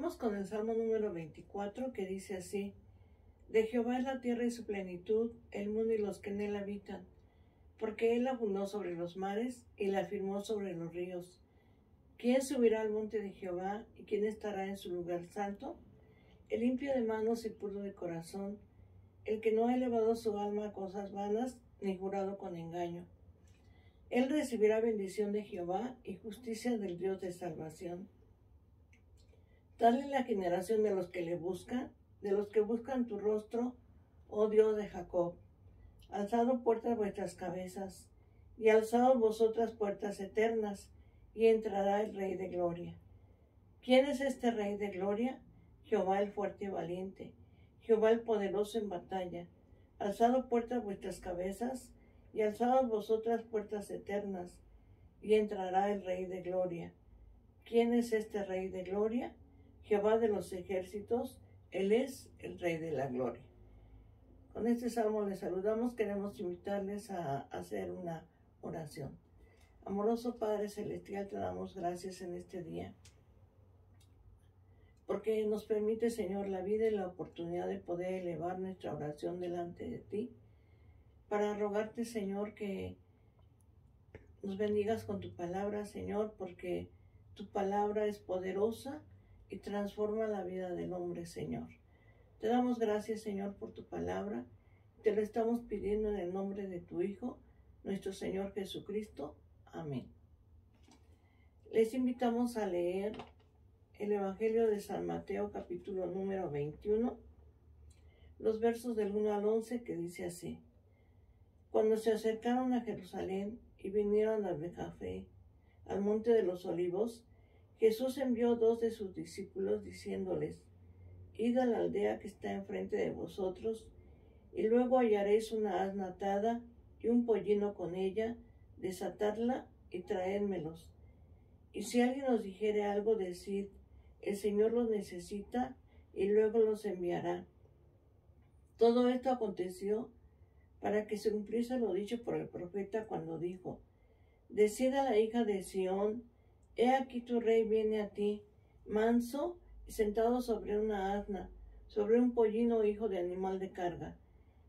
Vamos con el Salmo número 24, que dice así: De Jehová es la tierra y su plenitud, el mundo y los que en él habitan. Porque él la fundó sobre los mares y la firmó sobre los ríos. ¿Quién subirá al monte de Jehová y quién estará en su lugar santo? El limpio de manos y puro de corazón, el que no ha elevado su alma a cosas vanas ni jurado con engaño. Él recibirá bendición de Jehová y justicia del Dios de salvación. Tal es la generación de los que le buscan, de los que buscan tu rostro, oh Dios de Jacob. Alzado puertas vuestras cabezas, y alzaos vosotras puertas eternas, y entrará el Rey de Gloria. ¿Quién es este Rey de Gloria? Jehová el fuerte y valiente, Jehová el poderoso en batalla. Alzado puertas vuestras cabezas, y alzaos vosotras puertas eternas, y entrará el Rey de Gloria. ¿Quién es este Rey de Gloria? Jehová de los ejércitos, Él es el Rey de la Gloria. Con este salmo les saludamos, queremos invitarles a hacer una oración. Amoroso Padre Celestial, te damos gracias en este día, porque nos permite, Señor, la vida y la oportunidad de poder elevar nuestra oración delante de ti, para rogarte, Señor, que nos bendigas con tu palabra, Señor, porque tu palabra es poderosa y transforma la vida del hombre, Señor. Te damos gracias, Señor, por tu palabra. Te lo estamos pidiendo en el nombre de tu Hijo, nuestro Señor Jesucristo. Amén. Les invitamos a leer el Evangelio de San Mateo, capítulo número 21, los versos del 1 al 11, que dice así: Cuando se acercaron a Jerusalén y vinieron a Betfagé, al monte de los olivos, Jesús envió 2 de sus discípulos, diciéndoles: Id a la aldea que está enfrente de vosotros, y luego hallaréis una asna atada y un pollino con ella, desatadla y traédmelos. Y si alguien os dijere algo, decid: el Señor los necesita, y luego los enviará. Todo esto aconteció para que se cumpliese lo dicho por el profeta cuando dijo: Decid a la hija de Sión: he aquí tu rey viene a ti, manso y sentado sobre una asna, sobre un pollino hijo de animal de carga.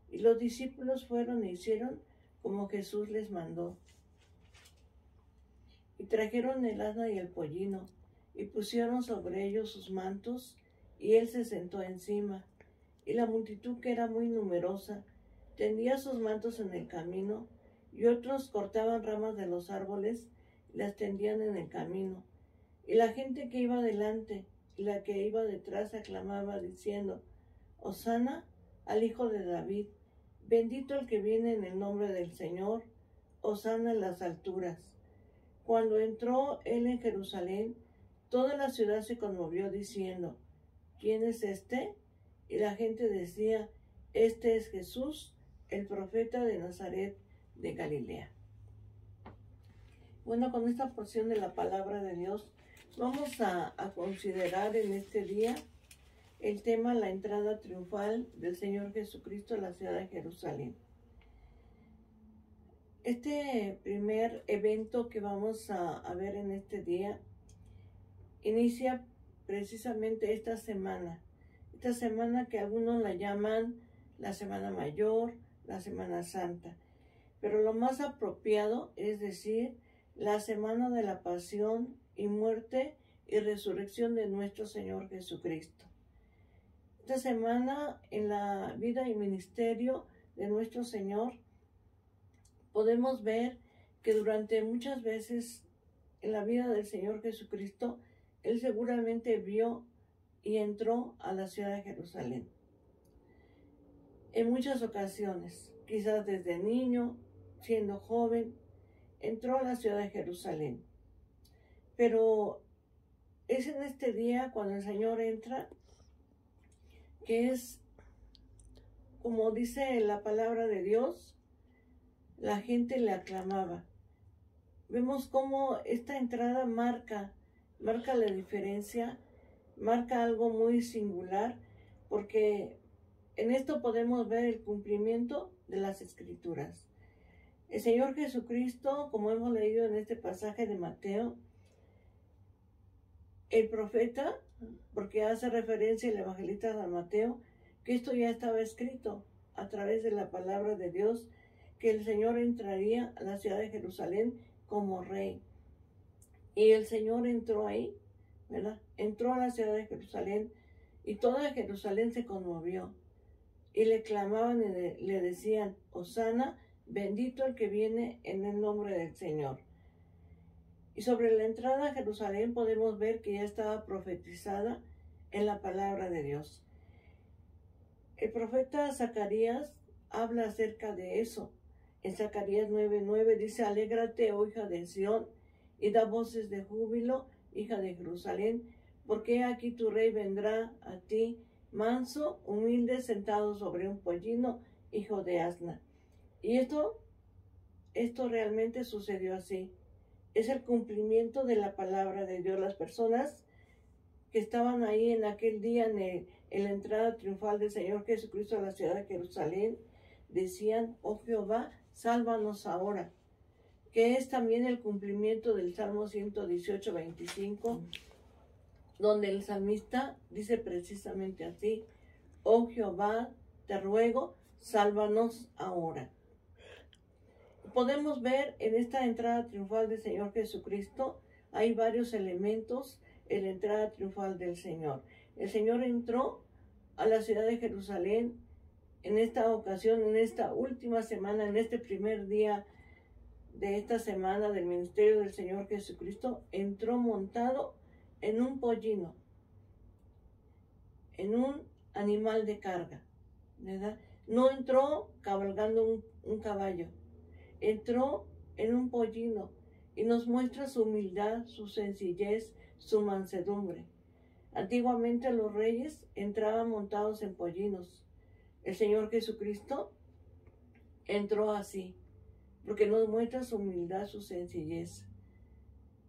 Y los discípulos fueron e hicieron como Jesús les mandó. Y trajeron el asna y el pollino, y pusieron sobre ellos sus mantos, y él se sentó encima. Y la multitud, que era muy numerosa, tendía sus mantos en el camino, y otros cortaban ramas de los árboles y las tendían en el camino. Y la gente que iba delante y la que iba detrás aclamaba, diciendo: Hosana al Hijo de David, bendito el que viene en el nombre del Señor, hosana en las alturas. Cuando entró él en Jerusalén, toda la ciudad se conmovió, diciendo: ¿Quién es este? Y la gente decía: Este es Jesús, el profeta de Nazaret de Galilea. Bueno, con esta porción de la palabra de Dios, vamos a considerar en este día el tema: la entrada triunfal del Señor Jesucristo a la ciudad de Jerusalén. Este primer evento que vamos a ver en este día inicia precisamente esta semana que algunos la llaman la Semana Mayor, la Semana Santa, pero lo más apropiado es decir la semana de la pasión y muerte y resurrección de nuestro Señor Jesucristo. Esta semana, en la vida y ministerio de nuestro Señor, podemos ver que durante muchas veces en la vida del Señor Jesucristo, Él seguramente vio y entró a la ciudad de Jerusalén. En muchas ocasiones, quizás desde niño, siendo joven, entró a la ciudad de Jerusalén. Pero es en este día cuando el Señor entra, que es, como dice la palabra de Dios, la gente le aclamaba. Vemos cómo esta entrada marca la diferencia, marca algo muy singular, porque en esto podemos ver el cumplimiento de las Escrituras. El Señor Jesucristo, como hemos leído en este pasaje de Mateo, el profeta, porque porque hace referencia el evangelista San Mateo que esto ya estaba escrito a través de la palabra de Dios, que el Señor entraría a la ciudad de Jerusalén como rey. Y el Señor entró ahí, ¿verdad? Entró a la ciudad de Jerusalén y toda Jerusalén se conmovió. Y le clamaban y le decían, Hosana, bendito el que viene en el nombre del Señor. Y sobre la entrada a Jerusalén podemos ver que ya estaba profetizada en la palabra de Dios. El profeta Zacarías habla acerca de eso. En Zacarías 9:9 dice, alégrate, oh hija de Sión, y da voces de júbilo, hija de Jerusalén, porque aquí tu rey vendrá a ti, manso, humilde, sentado sobre un pollino, hijo de asna. Y esto realmente sucedió así. Es el cumplimiento de la palabra de Dios. Las personas que estaban ahí en aquel día en la entrada triunfal del Señor Jesucristo a la ciudad de Jerusalén, decían, oh Jehová, sálvanos ahora, que es también el cumplimiento del Salmo 118:25, donde el salmista dice precisamente así, oh Jehová, te ruego, sálvanos ahora. Podemos ver en esta entrada triunfal del Señor Jesucristo, hay varios elementos en la entrada triunfal del Señor. El Señor entró a la ciudad de Jerusalén en esta ocasión, en esta última semana, en este primer día de esta semana del ministerio del Señor Jesucristo, entró montado en un pollino, en un animal de carga, ¿verdad? No entró cabalgando un caballo, entró en un pollino y nos muestra su humildad, su sencillez, su mansedumbre. Antiguamente los reyes entraban montados en pollinos. El Señor Jesucristo entró así, porque nos muestra su humildad, su sencillez.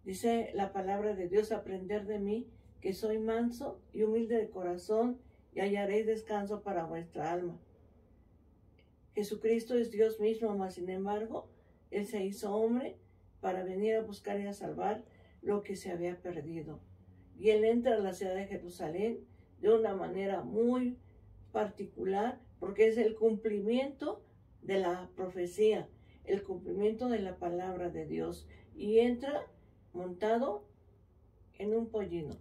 Dice la palabra de Dios, aprender de mí, que soy manso y humilde de corazón, y hallaréis descanso para vuestra alma. Jesucristo es Dios mismo, mas sin embargo, Él se hizo hombre para venir a buscar y a salvar lo que se había perdido. Y Él entra a la ciudad de Jerusalén de una manera muy particular, porque es el cumplimiento de la profecía, el cumplimiento de la palabra de Dios. Y entra montado en un pollino,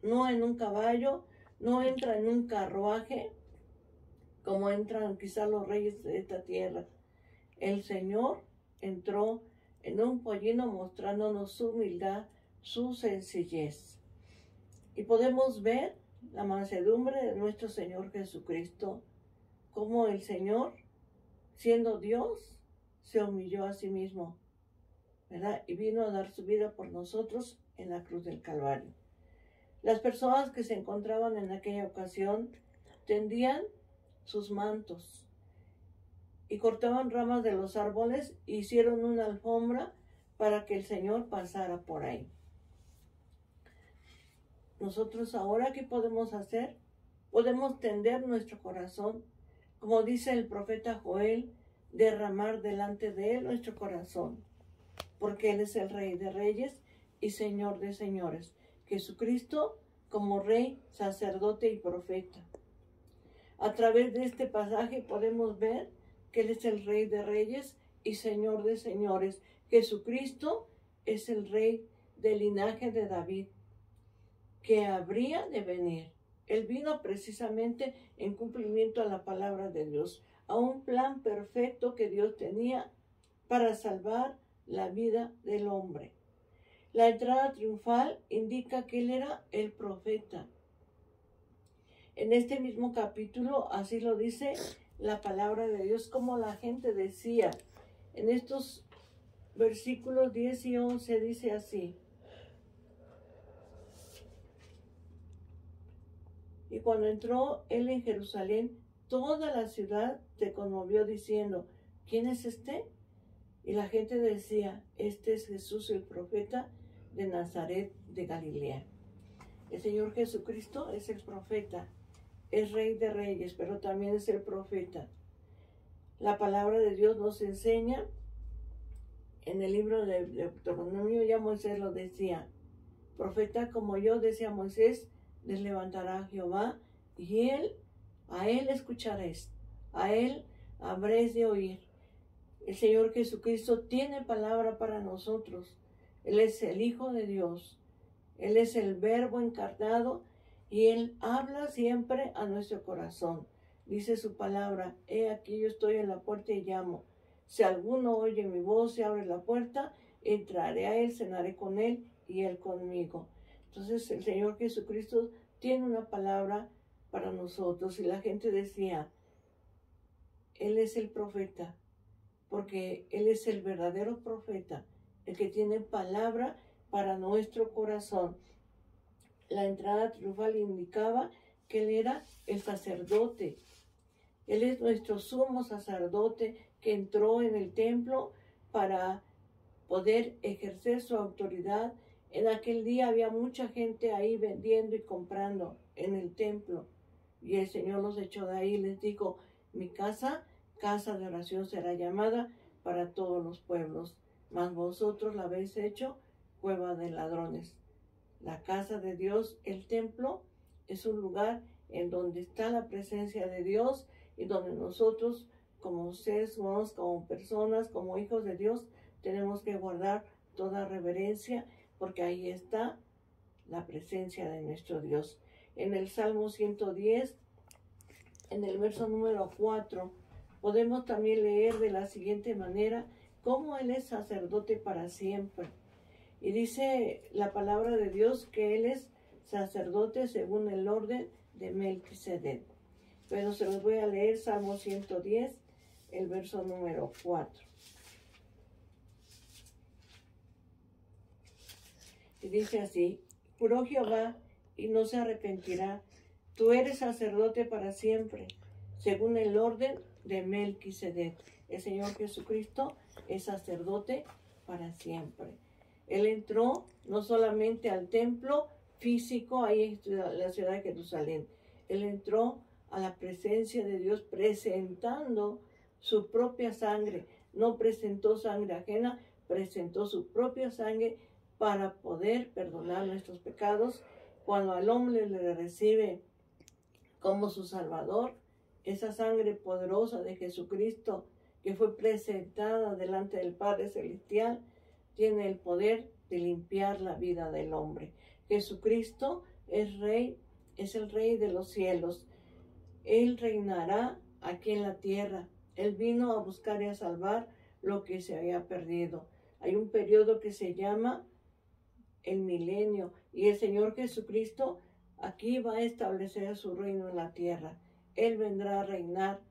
no en un caballo, no entra en un carruaje, como entran quizás los reyes de esta tierra. El Señor entró en un pollino mostrándonos su humildad, su sencillez. Y podemos ver la mansedumbre de nuestro Señor Jesucristo, como el Señor, siendo Dios, se humilló a sí mismo, ¿verdad? Y vino a dar su vida por nosotros en la cruz del Calvario. Las personas que se encontraban en aquella ocasión tendían sus mantos y cortaban ramas de los árboles e hicieron una alfombra para que el Señor pasara por ahí. Nosotros ahora, ¿qué podemos hacer? Podemos tender nuestro corazón, como dice el profeta Joel, derramar delante de Él nuestro corazón, porque Él es el Rey de Reyes y Señor de Señores. Jesucristo como Rey, sacerdote y profeta. A través de este pasaje podemos ver que Él es el Rey de Reyes y Señor de Señores. Jesucristo es el Rey del linaje de David, que habría de venir. Él vino precisamente en cumplimiento a la palabra de Dios, a un plan perfecto que Dios tenía para salvar la vida del hombre. La entrada triunfal indica que Él era el profeta. En este mismo capítulo, así lo dice la palabra de Dios, como la gente decía. En estos versículos 10 y 11 dice así: y cuando entró Él en Jerusalén, toda la ciudad se conmovió diciendo: ¿quién es este? Y la gente decía: este es Jesús el profeta de Nazaret de Galilea. El Señor Jesucristo es el profeta, es Rey de Reyes, pero también es el profeta. La palabra de Dios nos enseña, en el libro de Deuteronomio, ya Moisés lo decía: profeta como yo, decía Moisés, les levantará Jehová, y a él escucharéis, a él habréis de oír. El Señor Jesucristo tiene palabra para nosotros. Él es el Hijo de Dios. Él es el Verbo encarnado y Él habla siempre a nuestro corazón. Dice su palabra: he aquí yo estoy en la puerta y llamo. Si alguno oye mi voz y abre la puerta, entraré a Él, cenaré con Él y Él conmigo. Entonces el Señor Jesucristo tiene una palabra para nosotros. Y la gente decía: Él es el profeta, porque Él es el verdadero profeta, el que tiene palabra para nuestro corazón. La entrada triunfal indicaba que Él era el sacerdote. Él es nuestro sumo sacerdote que entró en el templo para poder ejercer su autoridad. En aquel día había mucha gente ahí vendiendo y comprando en el templo. Y el Señor los echó de ahí y les dijo: mi casa, casa de oración será llamada para todos los pueblos, mas vosotros la habéis hecho cueva de ladrones. La casa de Dios, el templo, es un lugar en donde está la presencia de Dios y donde nosotros, como seres humanos, como personas, como hijos de Dios, tenemos que guardar toda reverencia, porque ahí está la presencia de nuestro Dios. En el Salmo 110, en el verso número 4, podemos también leer de la siguiente manera cómo Él es sacerdote para siempre. Y dice la palabra de Dios que Él es sacerdote según el orden de Melquisedec. Pero se los voy a leer, Salmo 110, el verso número 4. Y dice así: juró Jehová y no se arrepentirá, tú eres sacerdote para siempre, según el orden de Melquisedec. El Señor Jesucristo es sacerdote para siempre. Él entró no solamente al templo físico ahí en la ciudad de Jerusalén. Él entró a la presencia de Dios presentando su propia sangre. No presentó sangre ajena, presentó su propia sangre para poder perdonar nuestros pecados. Cuando al hombre le recibe como su Salvador, esa sangre poderosa de Jesucristo que fue presentada delante del Padre Celestial, tiene el poder de limpiar la vida del hombre. Jesucristo es Rey, es el Rey de los cielos. Él reinará aquí en la tierra. Él vino a buscar y a salvar lo que se había perdido. Hay un periodo que se llama el milenio, y el Señor Jesucristo aquí va a establecer su reino en la tierra. Él vendrá a reinar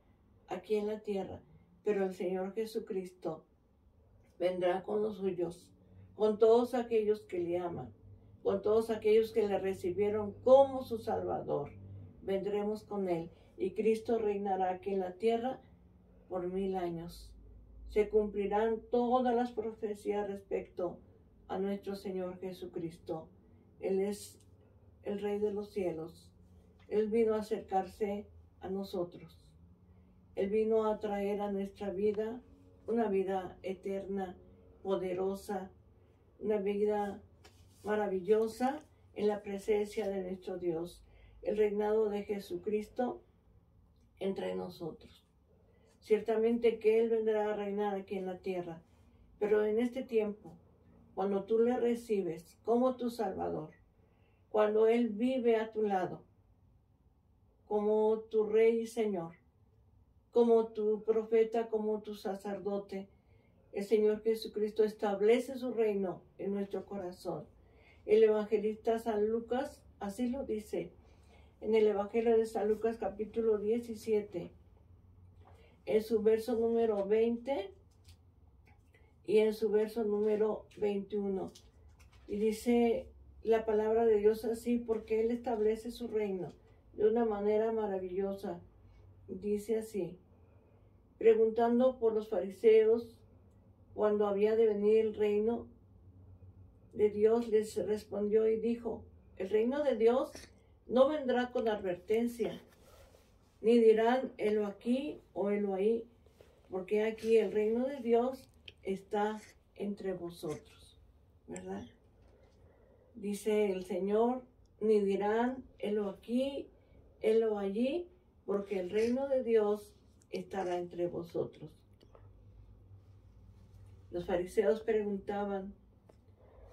aquí en la tierra, pero el Señor Jesucristo vendrá con los suyos, con todos aquellos que le aman, con todos aquellos que le recibieron como su Salvador. Vendremos con Él y Cristo reinará aquí en la tierra por 1000 años. Se cumplirán todas las profecías respecto a nuestro Señor Jesucristo. Él es el Rey de los cielos. Él vino a acercarse a nosotros. Él vino a traer a nuestra vida una vida eterna, poderosa, una vida maravillosa en la presencia de nuestro Dios. El reinado de Jesucristo entre nosotros. Ciertamente que Él vendrá a reinar aquí en la tierra, pero en este tiempo, cuando tú le recibes como tu Salvador, cuando Él vive a tu lado, como tu Rey y Señor, como tu profeta, como tu sacerdote, el Señor Jesucristo establece su reino en nuestro corazón. El evangelista San Lucas así lo dice en el Evangelio de San Lucas capítulo 17, en su verso número 20 y en su verso número 21. Y dice la palabra de Dios así: porque Él establece su reino de una manera maravillosa. Dice así: preguntando por los fariseos cuando había de venir el reino de Dios, les respondió y dijo: el reino de Dios no vendrá con advertencia, ni dirán helo aquí o helo ahí, porque aquí el reino de Dios está entre vosotros, ¿verdad? Dice el Señor ni dirán, helo aquí, helo allí, porque el reino de Dios estará entre vosotros. Los fariseos preguntaban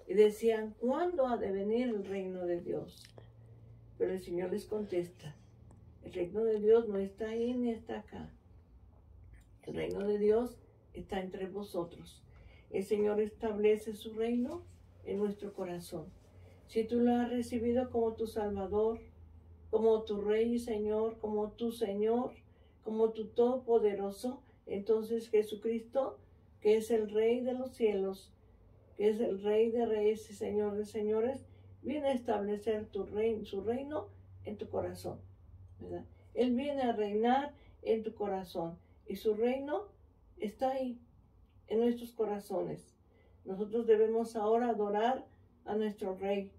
y decían, ¿cuándo ha de venir el reino de Dios? Pero el Señor les contesta, el reino de Dios no está ahí ni está acá. El reino de Dios está entre vosotros. El Señor establece su reino en nuestro corazón. Si tú lo has recibido como tu Salvador, como tu Rey y Señor, como tu Señor, como tu Todopoderoso, entonces Jesucristo, que es el Rey de los cielos, que es el Rey de reyes y Señor de señores, viene a establecer su reino en tu corazón, ¿verdad? Él viene a reinar en tu corazón y su reino está ahí, en nuestros corazones. Nosotros debemos ahora adorar a nuestro Rey.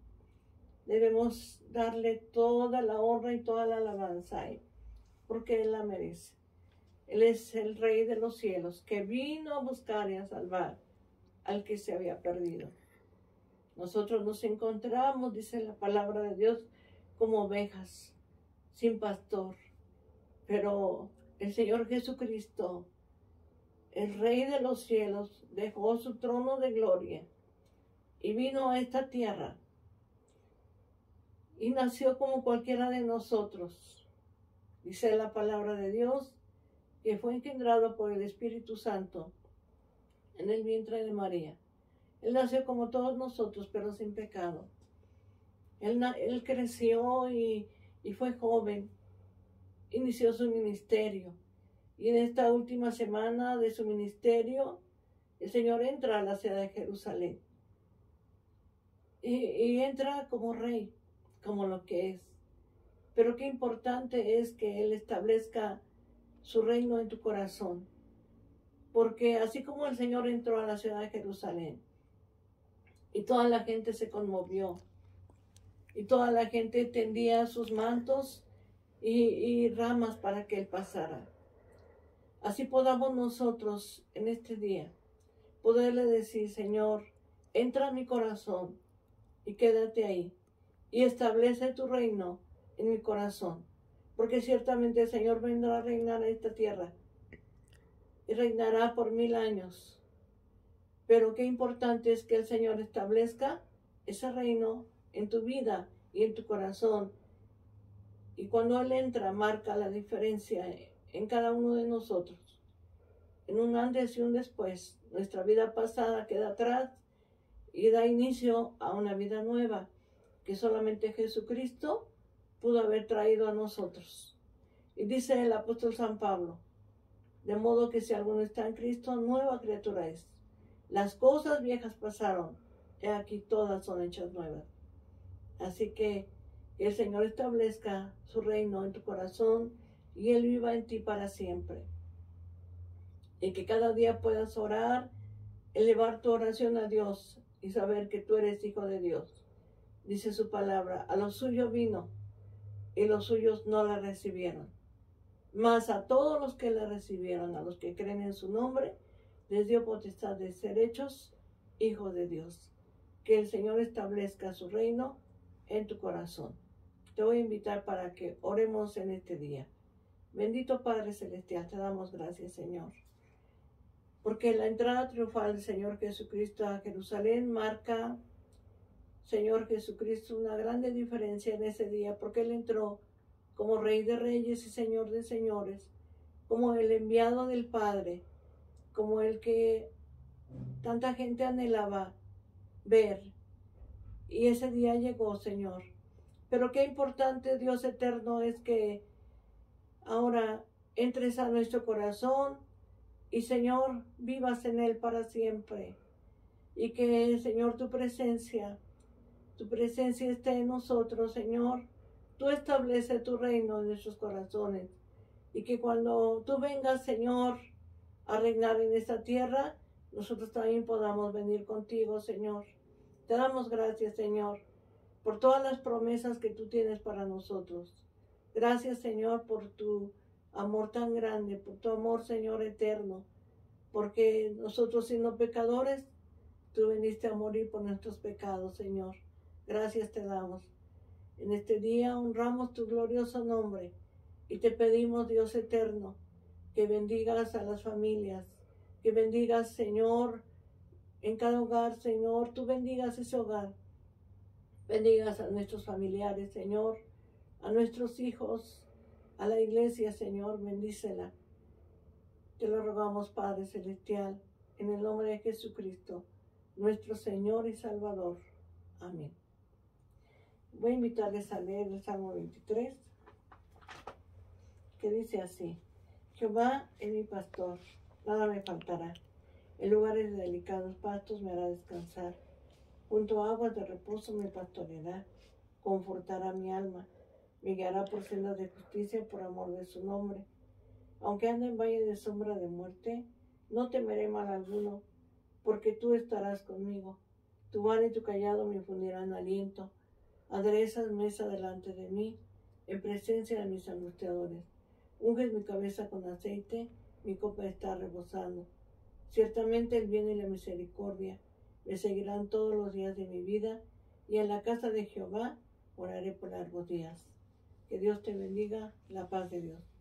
Debemos darle toda la honra y toda la alabanza a Él, porque Él la merece. Él es el Rey de los cielos, que vino a buscar y a salvar al que se había perdido. Nosotros nos encontramos, dice la palabra de Dios, como ovejas sin pastor. Pero el Señor Jesucristo, el Rey de los cielos, dejó su trono de gloria y vino a esta tierra y nació como cualquiera de nosotros. Dice la palabra de Dios que fue engendrado por el Espíritu Santo en el vientre de María. Él nació como todos nosotros, pero sin pecado. Él creció y fue joven. Inició su ministerio. Y en esta última semana de su ministerio, el Señor entra a la ciudad de Jerusalén. Y entra como rey, como lo que es. Pero qué importante es que Él establezca su reino en tu corazón. Porque así como el Señor entró a la ciudad de Jerusalén, y toda la gente se conmovió, y toda la gente tendía sus mantos y ramas para que Él pasara. Así podamos nosotros en este día poderle decir, Señor, entra a mi corazón y quédate ahí y establece tu reino en mi corazón, porque ciertamente el Señor vendrá a reinar a esta tierra y reinará por 1000 años. Pero qué importante es que el Señor establezca ese reino en tu vida y en tu corazón. Y cuando Él entra, marca la diferencia en cada uno de nosotros. En un antes y un después, nuestra vida pasada queda atrás y da inicio a una vida nueva que solamente Jesucristo pudo haber traído a nosotros. Y dice el apóstol San Pablo, de modo que si alguno está en Cristo, nueva criatura es. Las cosas viejas pasaron, he aquí todas son hechas nuevas. Así que el Señor establezca su reino en tu corazón y Él viva en ti para siempre. Y que cada día puedas orar, elevar tu oración a Dios y saber que tú eres hijo de Dios. Dice su palabra, a los suyos vino y los suyos no la recibieron. Mas a todos los que la recibieron, a los que creen en su nombre, les dio potestad de ser hechos hijos de Dios. Que el Señor establezca su reino en tu corazón. Te voy a invitar para que oremos en este día. Bendito Padre Celestial, te damos gracias, Señor. Porque la entrada triunfal del Señor Jesucristo a Jerusalén marca, Señor Jesucristo, una grande diferencia en ese día, porque Él entró como Rey de Reyes y Señor de Señores, como el enviado del Padre, como el que tanta gente anhelaba ver. Y ese día llegó, Señor. Pero qué importante, Dios eterno, es que ahora entres a nuestro corazón y, Señor, vivas en él para siempre. Y que, Señor, tu presencia esté en nosotros, Señor. Tú establece tu reino en nuestros corazones. Y que cuando tú vengas, Señor, a reinar en esta tierra, nosotros también podamos venir contigo, Señor. Te damos gracias, Señor, por todas las promesas que tú tienes para nosotros. Gracias, Señor, por tu amor tan grande, por tu amor, Señor, eterno, porque nosotros, siendo pecadores, tú viniste a morir por nuestros pecados, Señor. Gracias te damos. En este día honramos tu glorioso nombre y te pedimos, Dios eterno, que bendigas a las familias, que bendigas, Señor, en cada hogar, Señor, tú bendigas ese hogar, bendigas a nuestros familiares, Señor, a nuestros hijos, a la iglesia, Señor, bendícela. Te lo rogamos, Padre Celestial, en el nombre de Jesucristo, nuestro Señor y Salvador. Amén. Voy a invitarles a leer el Salmo 23, que dice así: Jehová es mi pastor, nada me faltará. En lugares de delicados pastos me hará descansar. Junto a aguas de reposo me pastoreará, confortará mi alma, me guiará por sendas de justicia por amor de su nombre. Aunque ande en valle de sombra de muerte, no temeré mal alguno, porque tú estarás conmigo. Tu vara y tu callado me infundirán aliento. Aderezas mesa delante de mí, en presencia de mis angustiadores. Unges mi cabeza con aceite, mi copa está rebosando. Ciertamente el bien y la misericordia me seguirán todos los días de mi vida, y en la casa de Jehová moraré por largos días. Que Dios te bendiga, la paz de Dios.